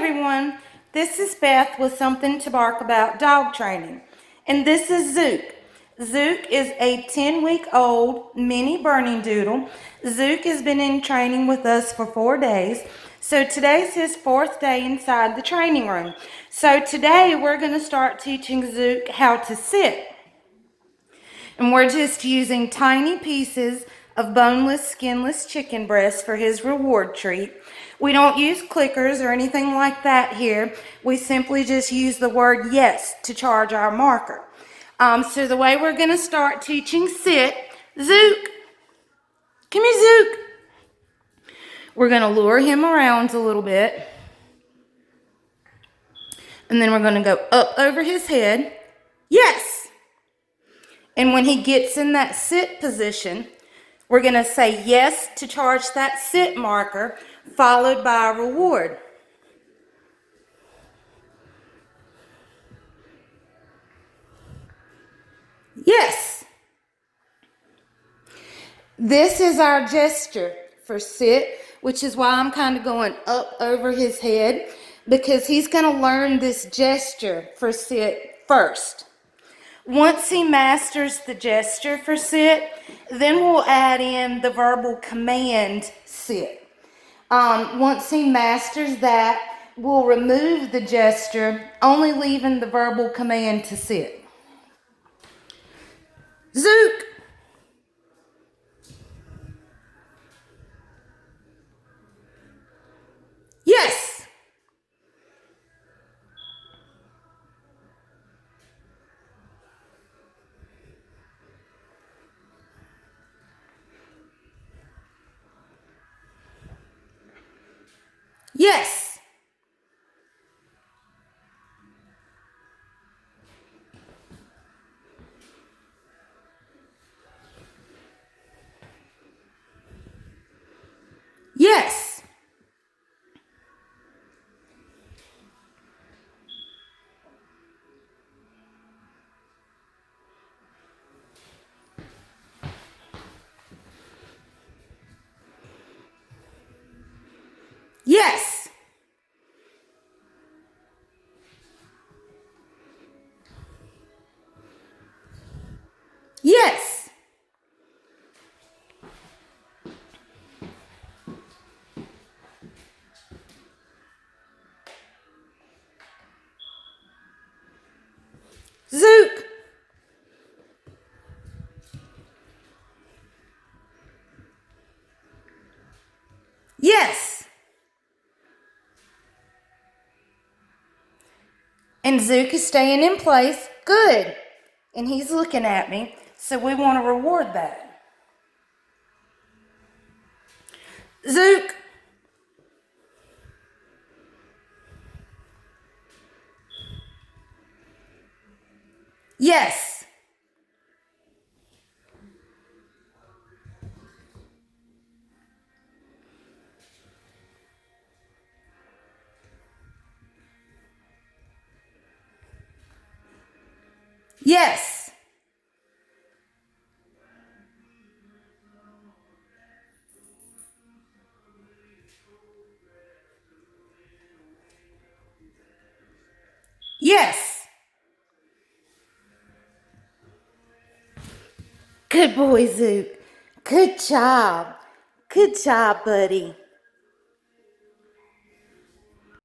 everyone, this is Beth with something to bark about dog training. And this is Zook. Zook is a 10-week-old mini Bernedoodle. Zook has been in training with us for 4 days. So today's his 4th day inside the training room. So today we're going to start teaching Zook how to sit. And we're just using tiny pieces of boneless, skinless chicken breast for his reward treat. We don't use clickers or anything like that here. We simply just use the word yes to charge our marker. So the way we're going to start teaching sit, Zook, come here, Zook. We're going to lure him around a little bit. And then we're going to go up over his head. Yes. And when he gets in that sit position, we're going to say yes to charge that sit marker, followed by a reward. Yes. This is our gesture for sit, which is why I'm kind of going up over his head, because he's going to learn this gesture for sit first. Once he masters the gesture for sit, then we'll add in the verbal command sit. Once he masters that, we'll remove the gesture, only leaving the verbal command to sit. Zook! Yes! Yes! Yes! Yes! Yes! Zook! Yes! And Zook is staying in place. Good. And he's looking at me, so we want to reward that. Zook! Yes! Yes! Yes! Good boy, Zook. Good job. Good job, buddy.